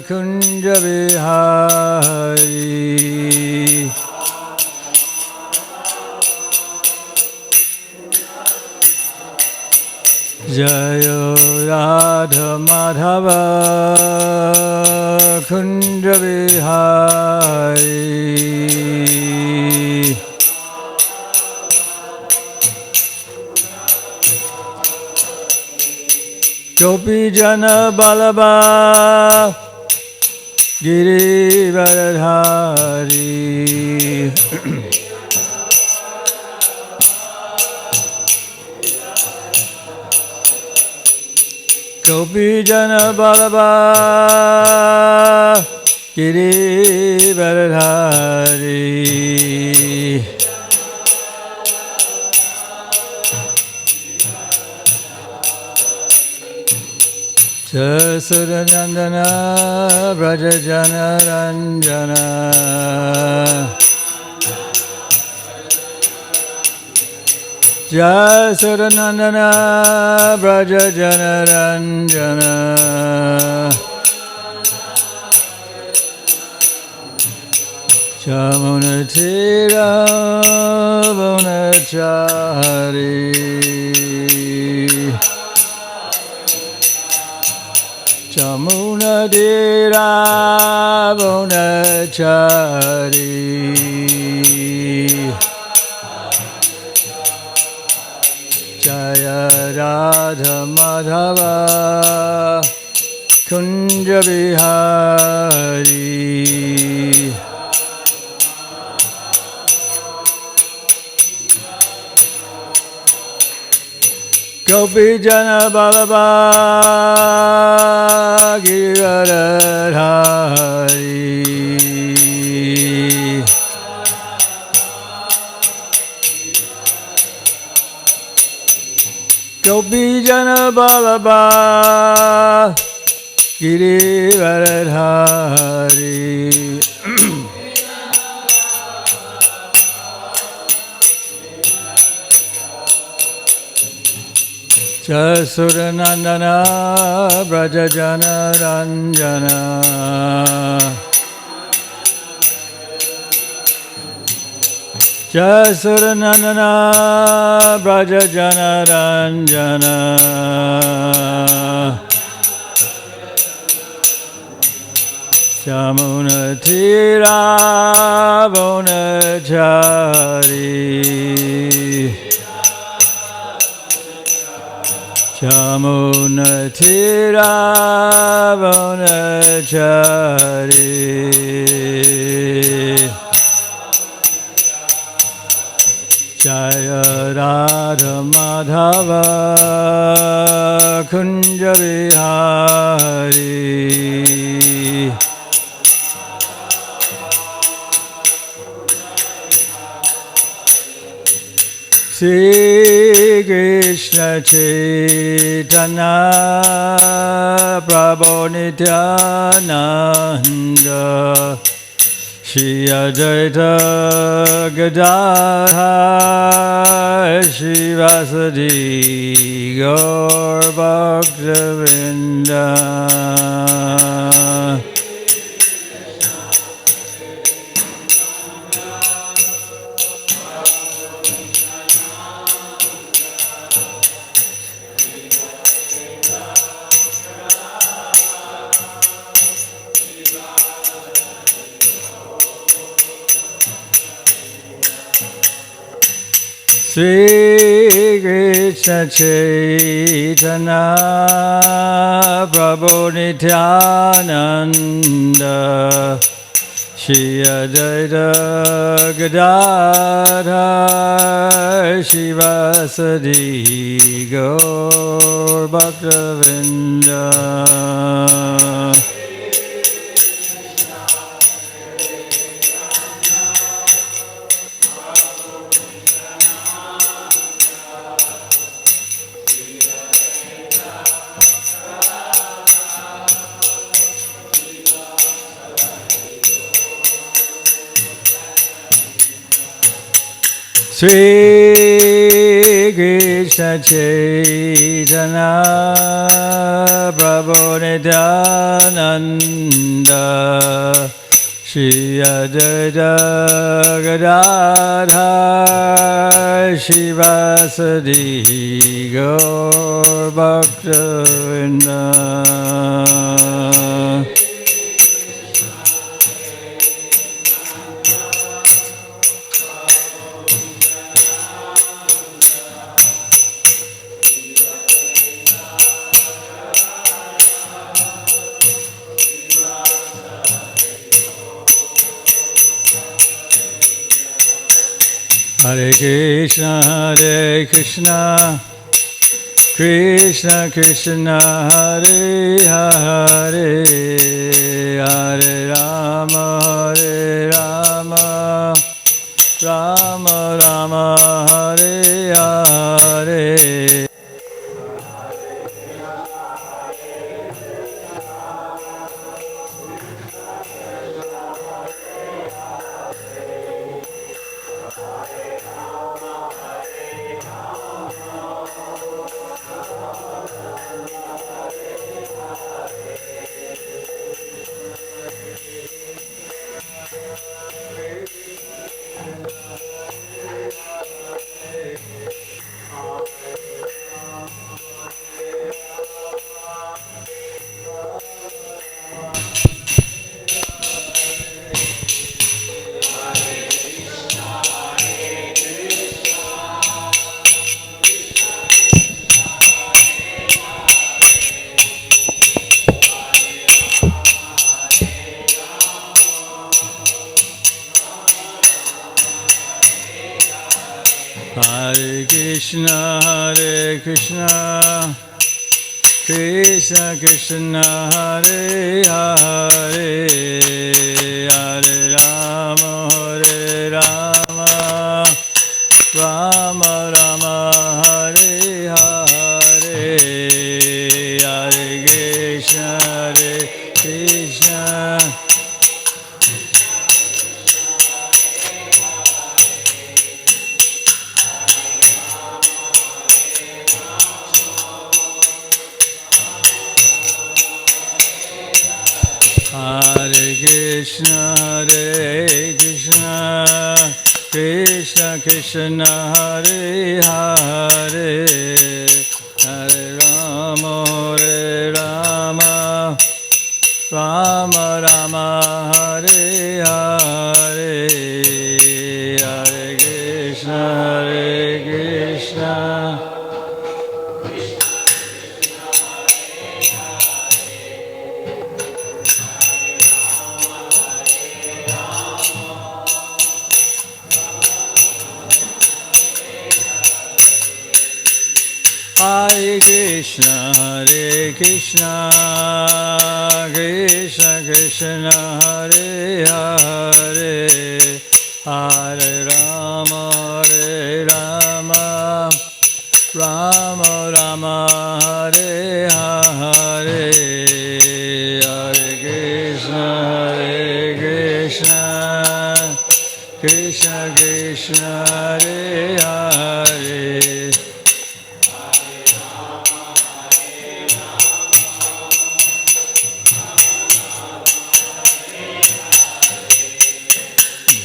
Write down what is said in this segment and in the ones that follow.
Kunja Vihari Jayo Radha Madhava Kunja Vihari Gopi Jana Balaba Giri Varadhari Gopi Jana Balaba Giri Varadhari Jasudanandana Brajajana Ranjana Jasudanandana Brajajana Ranjana Chamunatira Vonachari Chamunadira Vonachari Jaya Radha Madhava Kunja Vihari Gopi Jana Balaba Giradhari Gopi Jana Balaba Giradhari Jasudanandana Brajajana Ranjana Jasudanandana Brajajana Ranjana Jamunatira Vonachari Chamunatira Vonachari Jaya Radha Madhava Kunja Vihari Shri Krishna Chaitanya Prabhu Nityananda Shri Advaita Gadadhar Shivasadi Gaur Bhaktivinoda Shri Krishna Chaitanya Prabhu Nityananda Shri Advaita Gadadhar Shivasadi Gaur Bhaktivinoda Shri Krishna Chaitanya Prabhu Nityananda Shri Advaita Gadadhar Shivasadi Gaur Bhakta-vrinda. Hare Krishna, Krishna Krishna, Hare Hare, Hare Rama, Rama Rama, Hare Hare. Hare Krishna, Krishna Krishna, Hare Hare, Hare Rama, Rama Rama, Hare Hare, Hare Krishna, Hare Krishna, Krishna Krishna, Hare Hare, Hare Rama, Rama Rama, Hare Hare, Hare Krishna, Hare Krishna, Krishna Krishna, Hare Hare, Hare Rama, Rama Rama, Hare Hare, Hare Krishna, Krishna Krishna, Hare Hare.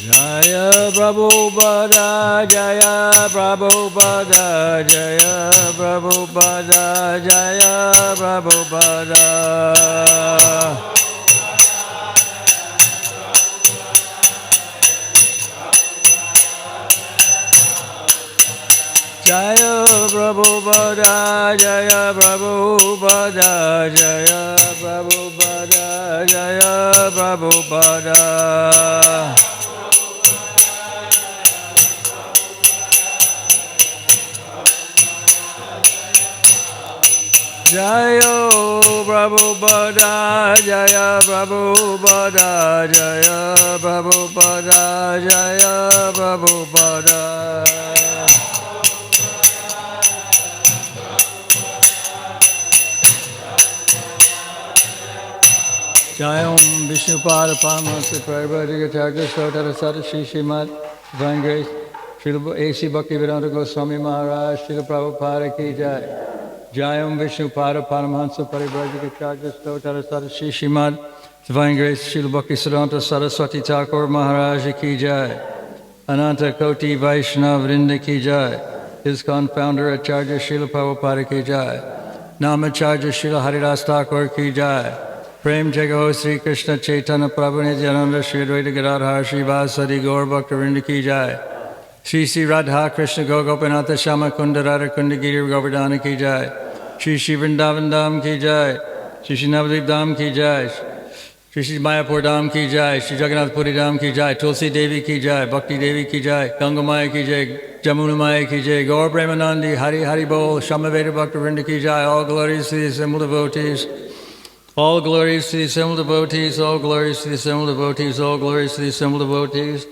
Jaya Prabhupada, Jaya Prabhupada, Jaya Prabhupada, Jaya Prabhupada. Jaya Prabhupada, Jaya Prabhupada, Jaya Prabhupada, Jaya Prabhupada. Jaya Prabhupada, Jaya Prabhupada, Jaya Prabhupada, Jaya Prabhupada. Jayam Vishnupada Paramahansa Prabhupada Thakur Sotara Sadashi Srimad Divine Grace Srila A.C. Bhaktivedanta Goswami Maharaj, Srila Prabhupada ki jai. Jayam Vishnu Pada Paramahansa Parivrajaka Charya Stotara Sadashi Srimad Divine Grace Srila Bhaktisiddhanta Saraswati Thakur Maharaj ki jai. Ananta Koti Vaishnav Vrinda ki jai. ISKCON founder Acharya Srila Prabhupada ki jai. Namacharya Srila Haridas Thakur ki jai. Prem Jagaho Sri Krishna Chaitanya Prabhu Nityananda Sri Advaita Gadadhar Sri Vasadi Gaur Bhakta Vrinda ki jai. Sri Sri Radha Krishna Gopinatha Shama Kunda Radha Kunda Giri Govardhana ki jai. Sri Sri Vrindavan Dham ki jai. Sri Sri Navadvip Dham ki jai. Sri Sri Mayapur Dham ki jai. Sri Jagannath Puri Dham ki jai. Tulsi Devi ki jai. Bhakti Devi ki jai. Ganga Maya ki jai. Jamuna Maya ki jai. Gaur Premanandi Hari Hari Bol. Shamaveda Bhakta Vrinda ki jai. All glories to the assembled devotees. All glories to the assembled devotees. All glories to the assembled devotees. All glories to the assembled devotees.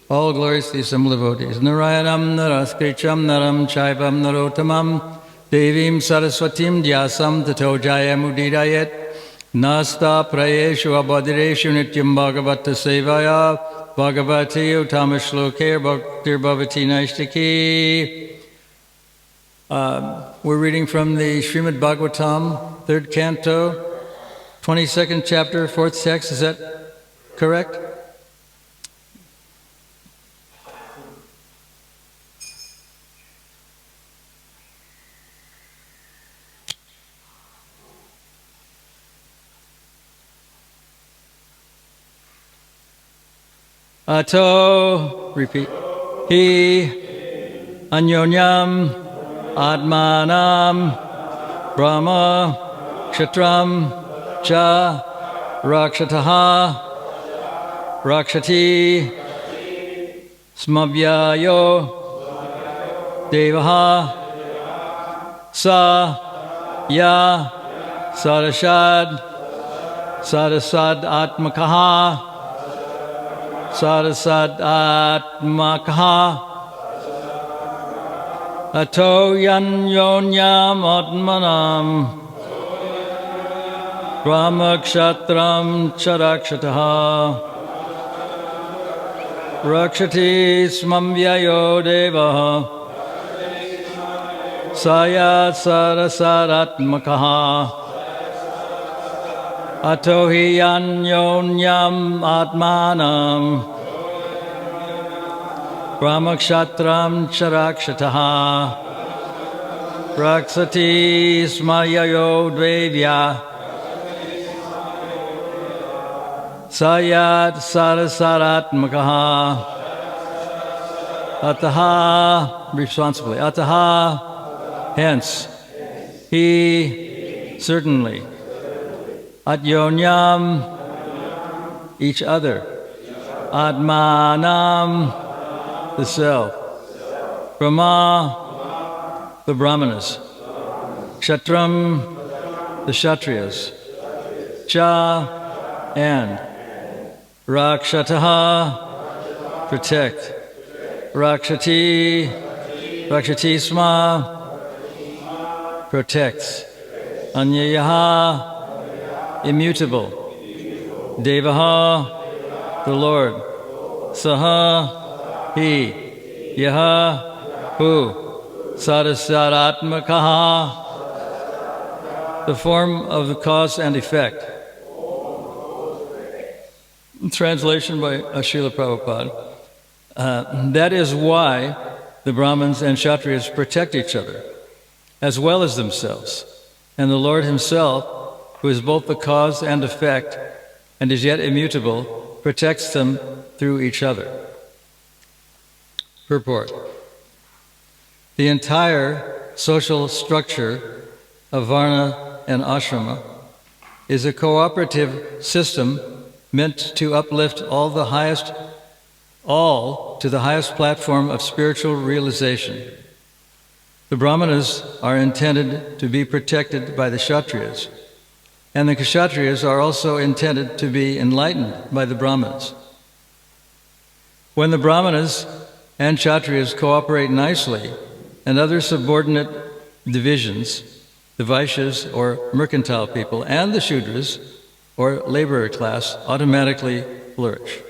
All glories to the assembled devotees. Narayanam Naraskricham Naram Chaivam Narotamam Devim Saraswatim Dhyasam Tato Jayamudidayet Nasta Prayeshu Abadireshu Nityam Bhagavata Sevaya Bhagavati Utamashloker Bhaktir Bhavati Naishtaki. We're reading from the Srimad Bhagavatam, 3rd canto, 22nd chapter, 4th text. Is that correct? Ato, repeat, hi anyonyam atmanam brahma kshatram cha rakshataha rakshati smabhyayo devaha sa ya sadashad sadasad atmakaha Sarasad Atmakaha Ato Yanyonyam Atmanam Brahmakshatram Charakshataha Rakshati Smamvyayo Devaha Sayat Sarasad Atmakaha Ato hi anyonyam atmanam brahmakshatram charakshataha raksati smayayo dvevya sayat sarasaratmakaha ataha, responsibly, ataha, hence, he, certainly, Atyonyam, each other. Atmanam, the self. Brahma, the Brahmanas. Kshatram, the Kshatriyas. Cha, and. Rakshataha, protect. Rakshati, Rakshatisma, protects. Anyayaha, immutable. Devaha, the Lord. Saha, he. Yaha, who. Sadasaratmakaha, the form of the cause and effect. Translation by Srila Prabhupada. That is why the Brahmins and Kshatriyas protect each other, as well as themselves. And the Lord himself, who is both the cause and effect, and is yet immutable, protects them through each other. Purport. The entire social structure of Varna and Ashrama is a cooperative system meant to uplift all to the highest platform of spiritual realization. The Brahmanas are intended to be protected by the Kshatriyas, and the Kshatriyas are also intended to be enlightened by the Brahmanas. When the Brahmanas and Kshatriyas cooperate nicely, and other subordinate divisions, the Vaishyas or mercantile people, and the Shudras or laborer class automatically flourish.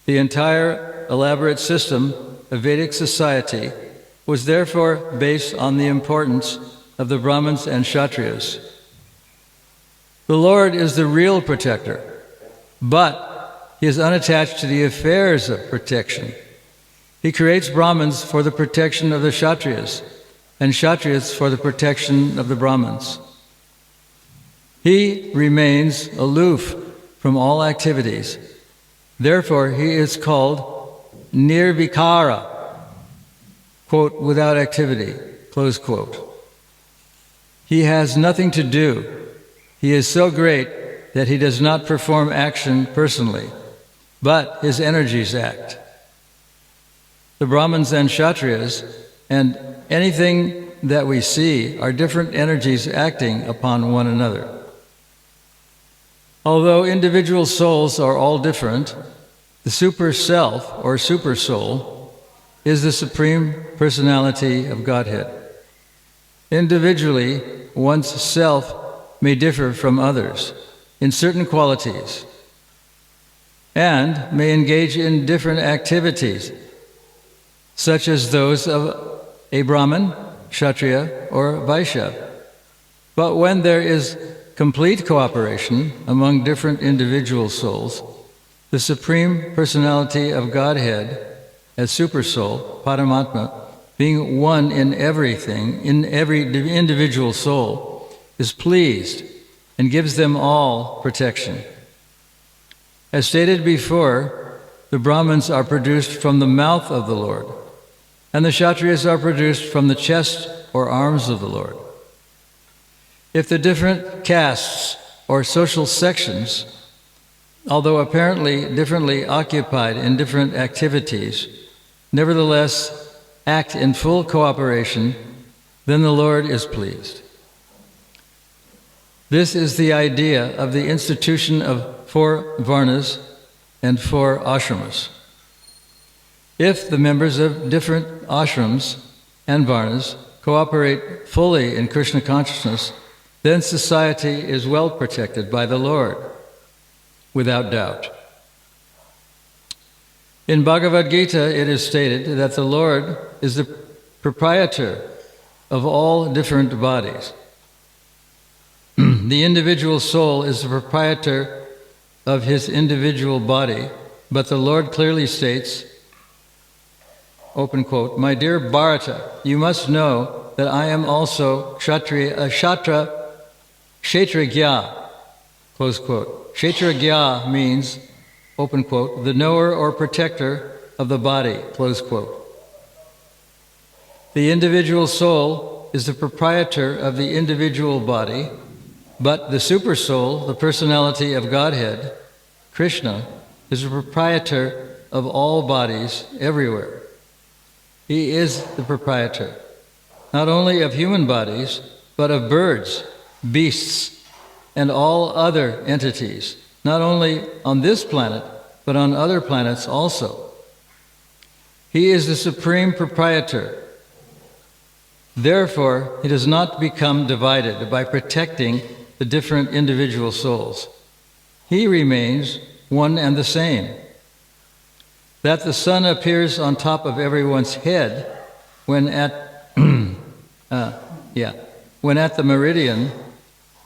The entire elaborate system of Vedic society was therefore based on the importance of the Brahmins and Kshatriyas. The Lord is the real protector, but He is unattached to the affairs of protection. He creates Brahmins for the protection of the Kshatriyas, and Kshatriyas for the protection of the Brahmins. He remains aloof from all activities. Therefore, He is called nirvikara, quote, without activity, close quote. He has nothing to do. He is so great that He does not perform action personally, but His energies act. The Brahmins and Kshatriyas and anything that we see are different energies acting upon one another. Although individual souls are all different, the super self or super soul is the Supreme Personality of Godhead. Individually, one's self may differ from others in certain qualities and may engage in different activities, such as those of a Brahmin, Kshatriya, or Vaishya. But when there is complete cooperation among different individual souls, the Supreme Personality of Godhead, as Supersoul, Paramatma, being one in everything, in every individual soul, is pleased and gives them all protection. As stated before, the Brahmins are produced from the mouth of the Lord, and the Kshatriyas are produced from the chest or arms of the Lord. If the different castes or social sections, although apparently differently occupied in different activities, nevertheless act in full cooperation, then the Lord is pleased. This is the idea of the institution of 4 varnas and 4 ashramas. If the members of different ashrams and varnas cooperate fully in Krishna consciousness, then society is well protected by the Lord, without doubt. In Bhagavad Gita, it is stated that the Lord is the proprietor of all different bodies. The individual soul is the proprietor of his individual body, but the Lord clearly states, open quote, "My dear Bharata, you must know that I am also Kshetragya, close quote. Kshetragya means, open quote, the knower or protector of the body, close quote. The individual soul is the proprietor of the individual body, but the super soul, the personality of Godhead, Krishna, is the proprietor of all bodies everywhere. He is the proprietor, not only of human bodies, but of birds, beasts, and all other entities, not only on this planet, but on other planets also. He is the supreme proprietor. Therefore, he does not become divided by protecting the different individual souls. He remains one and the same. That the sun appears on top of everyone's head when at the meridian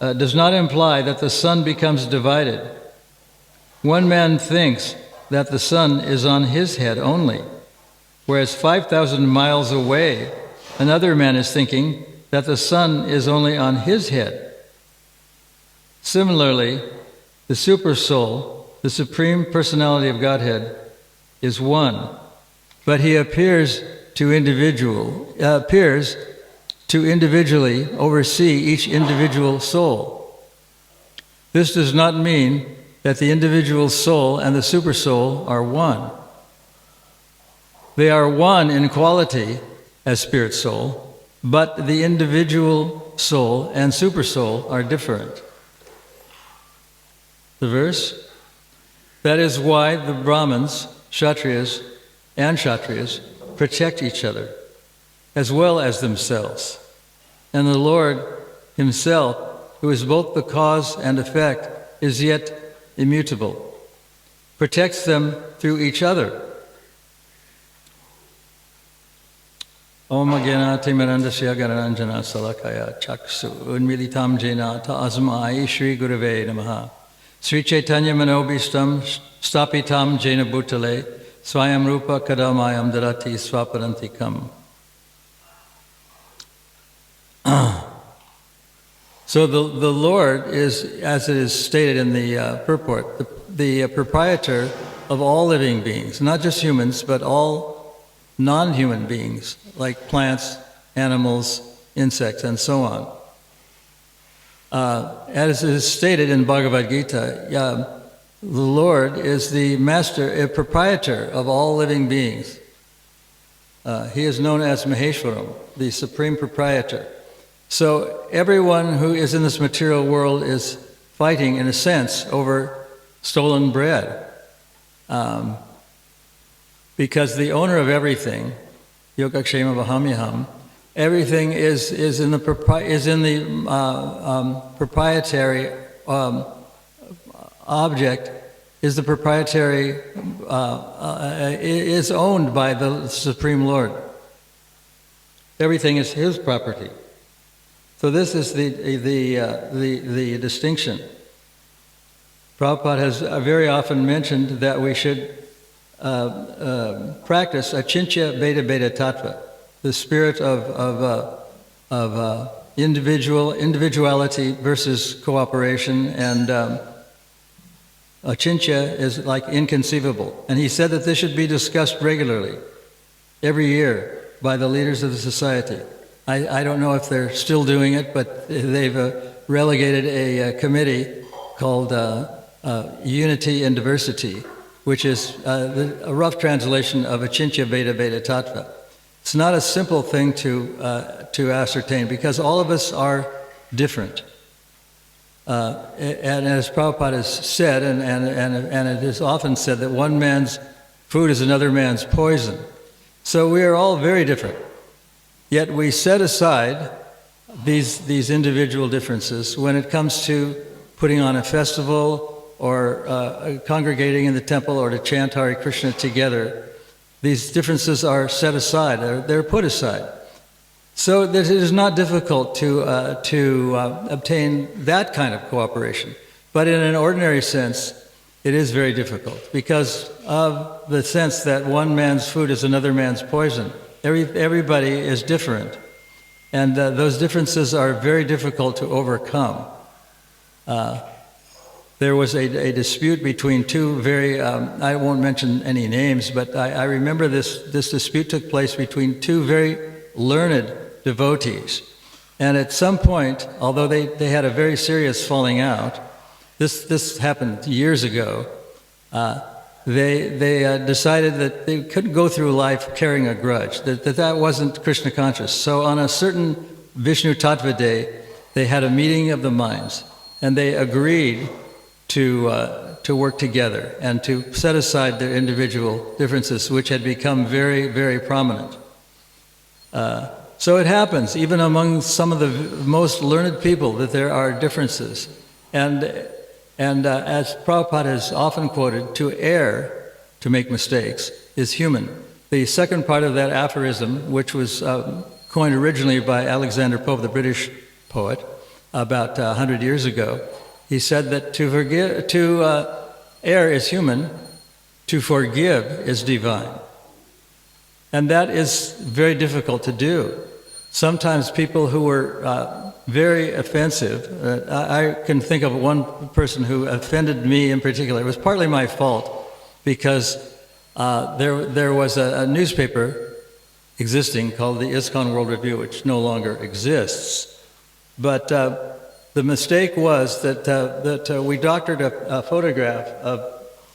does not imply that the sun becomes divided. One man thinks that the sun is on his head only, whereas 5,000 miles away, another man is thinking that the sun is only on his head. Similarly, the Super Soul, the Supreme Personality of Godhead, is one, but he appears to individually oversee each individual soul. This does not mean that the individual soul and the super soul are one. They are one in quality as spirit soul, but the individual soul and super soul are different. The verse? That is why the Brahmins, Kshatriyas, and Kshatriyas protect each other, as well as themselves. And the Lord Himself, who is both the cause and effect, is yet immutable, protects them through each other. Om Agyanati Mirandasya Garananjana Salakaya Chaksu Unmilitam Jena Ta'asmai Shri Gurave Namaha Sri Chaitanya Manobishtam Stapitam Jena Bhutale Swayam Rupa Kadamayam Darati Swaparantikam. So the Lord is, as it is stated in the purport, the proprietor of all living beings, not just humans, but all non-human beings, like plants, animals, insects, and so on. As is stated in Bhagavad Gita, the Lord is the master, a proprietor of all living beings. He is known as Maheshwaram, the supreme proprietor. So everyone who is in this material world is fighting, in a sense, over stolen bread. Because the owner of everything, Yogakshema Vahamyaham, everything is in the proprietary object, is the proprietary, is owned by the Supreme Lord. Everything is His property. So this is the distinction. Prabhupada has very often mentioned that we should practice achintya beta beta tattva, the spirit of individuality versus cooperation, and achintya is like inconceivable. And he said that this should be discussed regularly, every year, by the leaders of the society. I don't know if they're still doing it, but they've relegated a committee called Unity and Diversity, which is a rough translation of Achintya Veda Veda Tattva. It's not a simple thing to ascertain, because all of us are different. And as Prabhupada has said, and it is often said, that one man's food is another man's poison. So we are all very different. Yet we set aside these individual differences when it comes to putting on a festival or congregating in the temple or to chant Hare Krishna together. These differences are set aside, they're put aside. So that it is not difficult to obtain that kind of cooperation. But in an ordinary sense, it is very difficult because of the sense that one man's food is another man's poison. Everybody is different, and those differences are very difficult to overcome. There was a dispute between two very, I won't mention any names, but I remember this dispute took place between two very learned devotees. And at some point, although they had a very serious falling out, this happened years ago, they decided that they couldn't go through life carrying a grudge, that wasn't Krishna conscious. So on a certain Vishnu Tattva day, they had a meeting of the minds, and they agreed to work together and to set aside their individual differences, which had become very, very prominent. So it happens, even among some of the most learned people, that there are differences. And as Prabhupada has often quoted, to err, to make mistakes, is human. The second part of that aphorism, which was coined originally by Alexander Pope, the British poet, about 100 years ago, he said that to err is human, to forgive is divine. And that is very difficult to do. Sometimes people who were very offensive, I can think of one person who offended me in particular. It was partly my fault, because there was a newspaper existing called the ISKCON World Review, which no longer exists. But the mistake was that we doctored a photograph of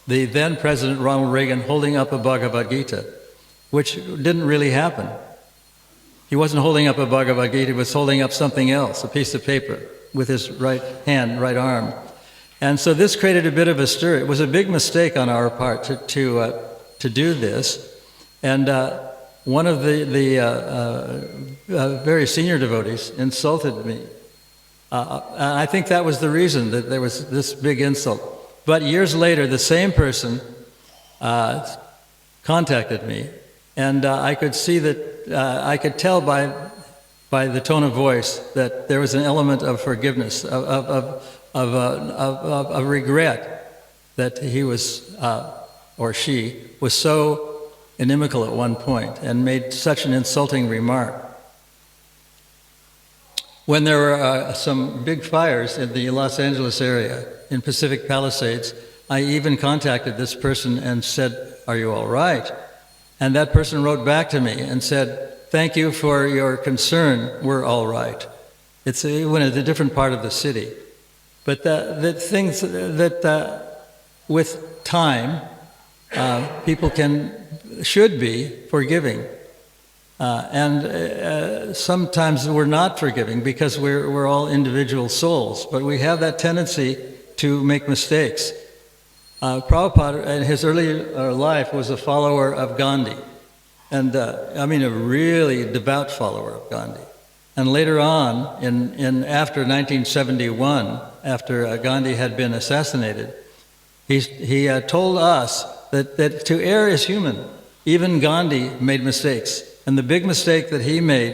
the then President Ronald Reagan holding up a Bhagavad Gita, which didn't really happen. He wasn't holding up a Bhagavad Gita, he was holding up something else, a piece of paper, with his right hand, right arm. And so this created a bit of a stir. It was a big mistake on our part to do this. And one of the very senior devotees insulted me. I think that was the reason that there was this big insult. But years later, the same person contacted me And I could see that, I could tell by the tone of voice that there was an element of forgiveness, of regret that he was, or she, was so inimical at one point and made such an insulting remark. When there were some big fires in the Los Angeles area, in Pacific Palisades, I even contacted this person and said, "Are you all right?" And that person wrote back to me and said, "Thank you for your concern, we're all right." It's even a different part of the city. But the things that with time, people should be forgiving. And sometimes we're not forgiving because we're all individual souls, but we have that tendency to make mistakes. Prabhupada, in his early life, was a follower of Gandhi, and I mean a really devout follower of Gandhi. And later on, after 1971, after Gandhi had been assassinated, he told us that to err is human. Even Gandhi made mistakes. And the big mistake that he made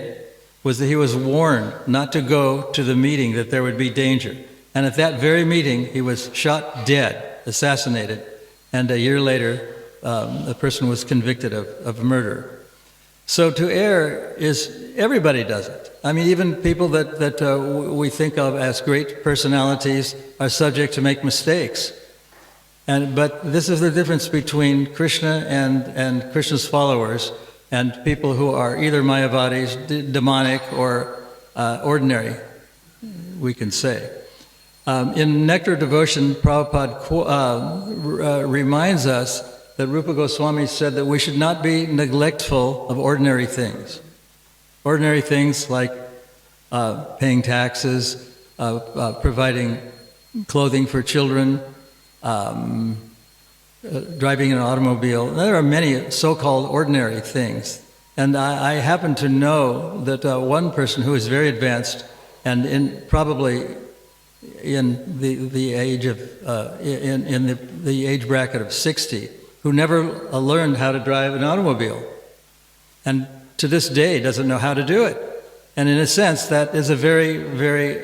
was that he was warned not to go to the meeting, that there would be danger. And at that very meeting, he was shot dead, assassinated. And a year later, the person was convicted of murder. So to err is, everybody does it. I mean, even people that we think of as great personalities are subject to make mistakes. But this is the difference between Krishna and Krishna's followers and people who are either Mayavadis, demonic, or ordinary, we can say. In Nectar Devotion, Prabhupada reminds us that Rupa Goswami said that we should not be neglectful of ordinary things. Ordinary things like paying taxes, providing clothing for children, driving an automobile. There are many so-called ordinary things. And I happen to know that one person who is very advanced and probably in the age of the age bracket of 60, who never learned how to drive an automobile, and to this day doesn't know how to do it. And in a sense, that is a very, very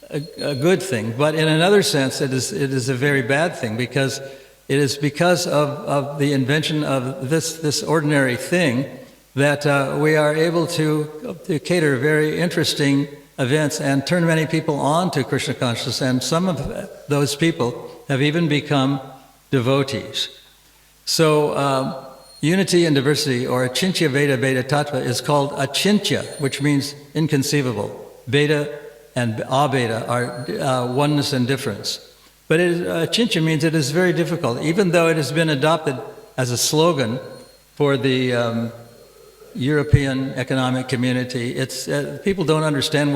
a good thing. But in another sense, it is a very bad thing, because it is because of the invention of this ordinary thing that we are able to cater very interesting events and turn many people on to Krishna consciousness, and some of those people have even become devotees. So unity and diversity, or Achintya Veda Veda Tattva, is called Achintya, which means inconceivable. Veda and Abeda are oneness and difference. But Achintya means it is very difficult, even though it has been adopted as a slogan for the European economic community. It's people don't understand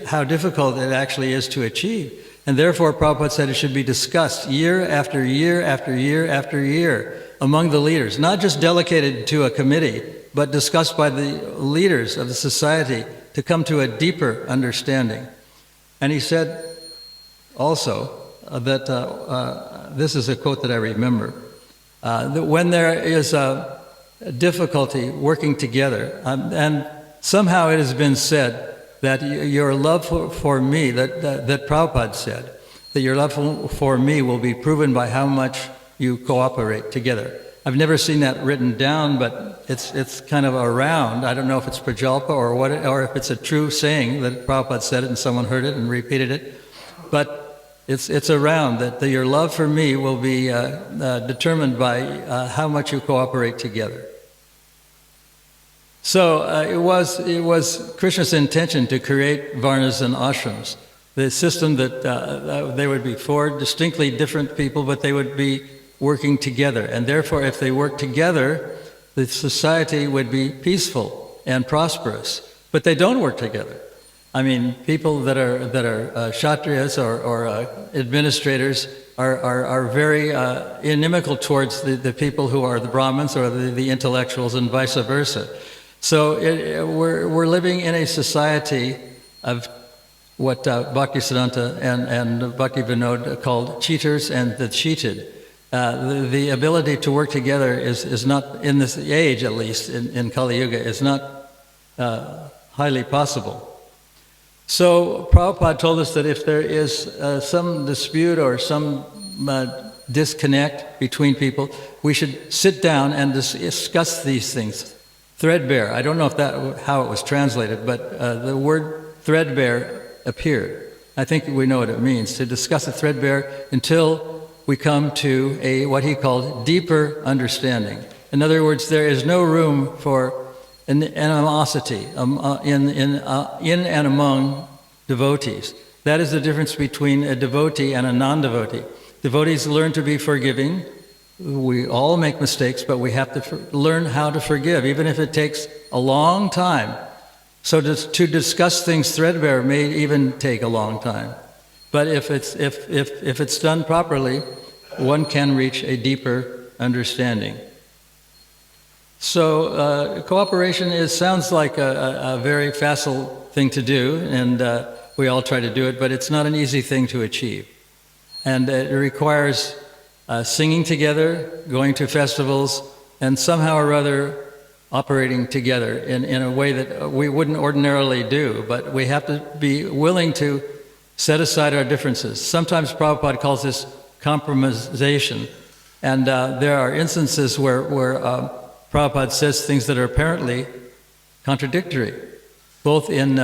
how difficult it actually is to achieve. And therefore, Prabhupada said it should be discussed year after year after year after year among the leaders, not just delegated to a committee, but discussed by the leaders of the society to come to a deeper understanding. And he said also that, this is a quote that I remember, that when there is a difficulty working together, and somehow it has been said that your love for me, that Prabhupada said, that your love for me will be proven by how much you cooperate together. I've never seen that written down, but it's kind of around. I don't know if it's Prajalpa or if it's a true saying that Prabhupada said it and someone heard it and repeated it. But it's around that your love for me will be determined by how much you cooperate together. So it was Krishna's intention to create varnas and ashrams, the system that they would be four distinctly different people, but they would be working together. And therefore, if they worked together, the society would be peaceful and prosperous. But they don't work together. I mean, people that are kshatriyas or administrators are very inimical towards the people who are the Brahmins or the intellectuals, and vice versa. So we're living in a society of what Bhaktisiddhanta and Bhakti Vinod called cheaters and the cheated. the ability to work together is not, in this age at least, in Kali Yuga, is not highly possible. So Prabhupada told us that if there is some dispute or some disconnect between people, we should sit down and discuss these things. Threadbare. I don't know if how it was translated, but the word threadbare appeared. I think we know what it means, to discuss it threadbare until we come to what he called deeper understanding. In other words, there is no room for animosity in and among devotees. That is the difference between a devotee and a non-devotee. Devotees learn to be forgiving. We all make mistakes, but we have to learn how to forgive, even if it takes a long time. So to discuss things threadbare may even take a long time. But if it's done properly, one can reach a deeper understanding. So cooperation sounds like a very facile thing to do, and we all try to do it, but it's not an easy thing to achieve. And it requires singing together, going to festivals, and somehow or other operating together in a way that we wouldn't ordinarily do, but we have to be willing to set aside our differences. Sometimes Prabhupada calls this compromisation, and there are instances where Prabhupada says things that are apparently contradictory, both in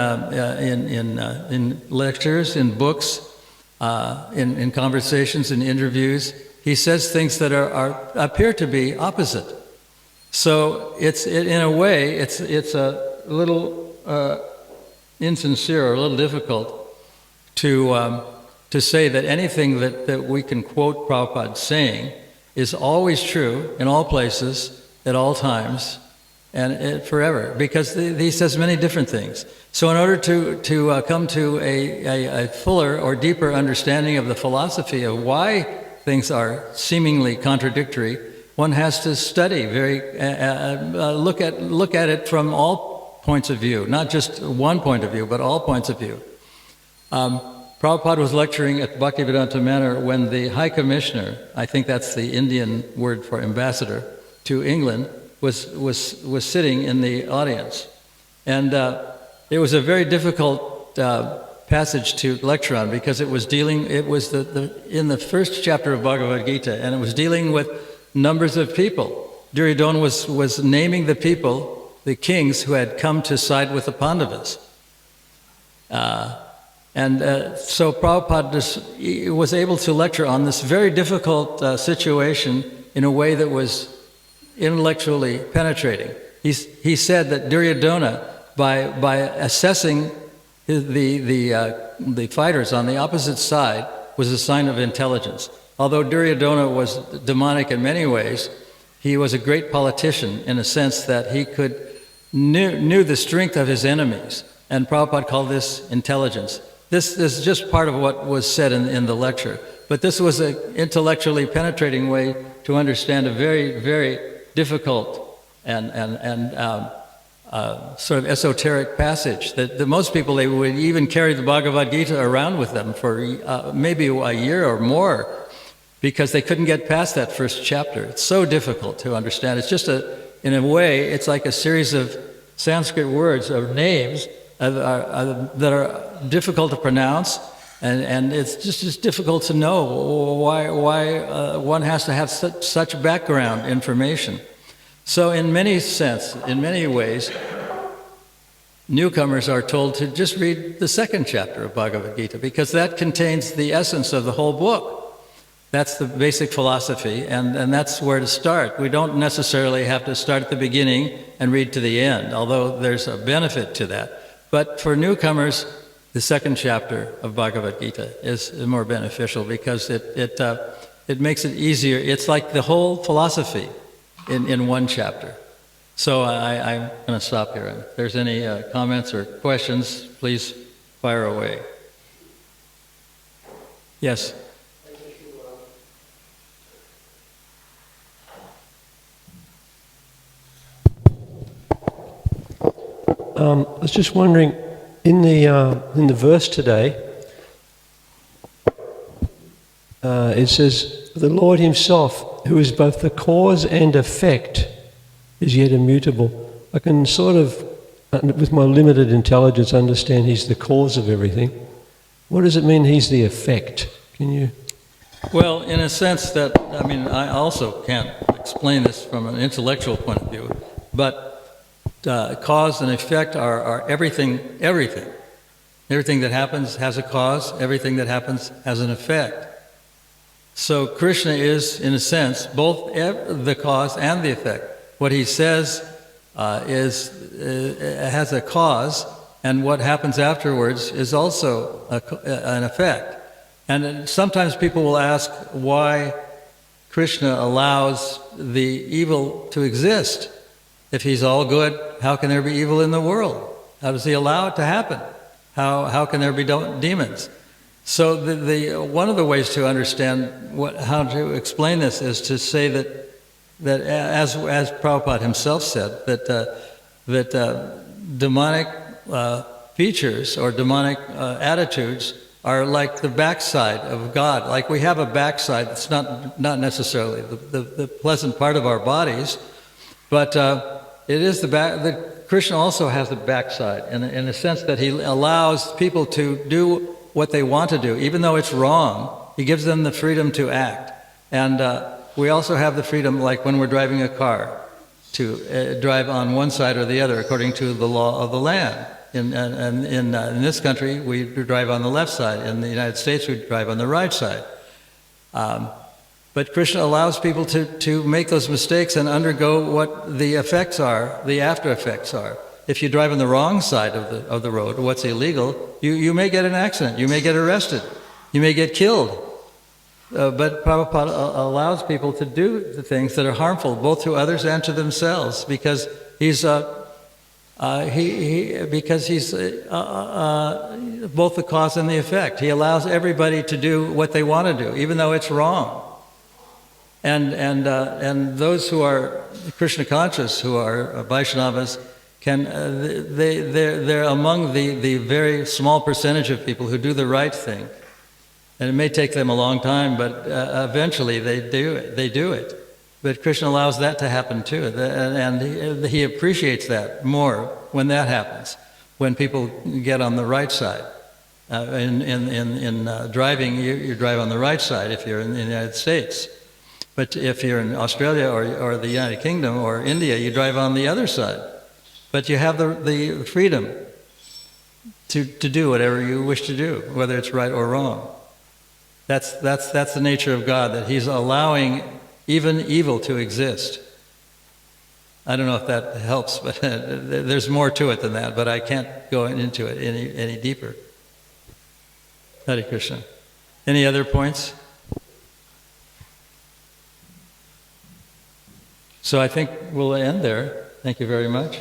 lectures, in books, in conversations, in interviews. He says things that appear to be opposite. So in a way, it's a little insincere or a little difficult to say that anything that we can quote Prabhupada saying is always true in all places, at all times, and forever, because he says many different things. So in order to come to a fuller or deeper understanding of the philosophy of why things are seemingly contradictory, one has to study look at it from all points of view, not just one point of view, but all points of view. Prabhupada was lecturing at Bhaktivedanta Manor when the High Commissioner, I think that's the Indian word for ambassador, to England, was sitting in the audience. And it was a very difficult passage to lecture on, because it was in the first chapter of Bhagavad Gita, and it was dealing with numbers of people. Duryodhana was naming the people, the kings who had come to side with the Pandavas. So Prabhupada was able to lecture on this very difficult situation in a way that was intellectually penetrating. He said that Duryodhana, by assessing the fighters on the opposite side, was a sign of intelligence. Although Duryodhana was demonic in many ways, he was a great politician in a sense that he knew the strength of his enemies, and Prabhupada called this intelligence. This is just part of what was said in the lecture, but this was an intellectually penetrating way to understand a very, very difficult and sort of esoteric passage that most people, they would even carry the Bhagavad Gita around with them for maybe a year or more, because they couldn't get past that first chapter. It's so difficult to understand. It's just in a way, it's like a series of Sanskrit words or names that are difficult to pronounce, and it's just difficult to know why one has to have such background information. So in many ways, newcomers are told to just read the second chapter of Bhagavad Gita, because that contains the essence of the whole book. That's the basic philosophy, and that's where to start. We don't necessarily have to start at the beginning and read to the end, although there's a benefit to that. But for newcomers, the second chapter of Bhagavad Gita is more beneficial, because it makes it easier. It's like the whole philosophy in one chapter. So I'm going to stop here. If there's any comments or questions, please fire away. Yes? I was just wondering, in the verse today, it says, the Lord himself, who is both the cause and effect, is yet immutable. I can sort of, with my limited intelligence, understand he's the cause of everything. What does it mean he's the effect? Can you? Well, in a sense that, I mean, I also can't explain this from an intellectual point of view, but cause and effect are everything. Everything that happens has a cause, everything that happens has an effect. So Krishna is, in a sense, both the cause and the effect. What he says has a cause, and what happens afterwards is also an effect. And sometimes people will ask why Krishna allows the evil to exist. If he's all good, how can there be evil in the world? How does he allow it to happen? How can there be demons? So one of the ways to understand how to explain this is to say that as Prabhupada himself said, that demonic features or demonic attitudes are like the backside of God. Like we have a backside that's not necessarily the pleasant part of our bodies, but it is the back. Krishna also has the backside in a sense that he allows people to do what they want to do, even though it's wrong. He gives them the freedom to act, and we also have the freedom, like when we're driving a car, to drive on one side or the other according to the law of the land. In this country, we drive on the left side. In the United States, we drive on the right side. But Krishna allows people to make those mistakes and undergo what the effects are, the after effects are. If you drive on the wrong side of the road, what's illegal, you may get an accident, you may get arrested, you may get killed. But Prabhupada allows people to do the things that are harmful, both to others and to themselves, because he's both the cause and the effect. He allows everybody to do what they want to do, even though it's wrong. And those who are Krishna conscious, who are Vaishnavas, they're among the very small percentage of people who do the right thing. And it may take them a long time, but eventually they do it. But Krishna allows that to happen too, and he appreciates that more when that happens, when people get on the right side. In driving, you drive on the right side if you're in the United States. But if you're in Australia or the United Kingdom or India, you drive on the other side. But you have the freedom to do whatever you wish to do, whether it's right or wrong. That's the nature of God, that he's allowing even evil to exist. I don't know if that helps, but there's more to it than that, but I can't go into it any deeper. Hare Krishna. Any other points? So I think we'll end there. Thank you very much.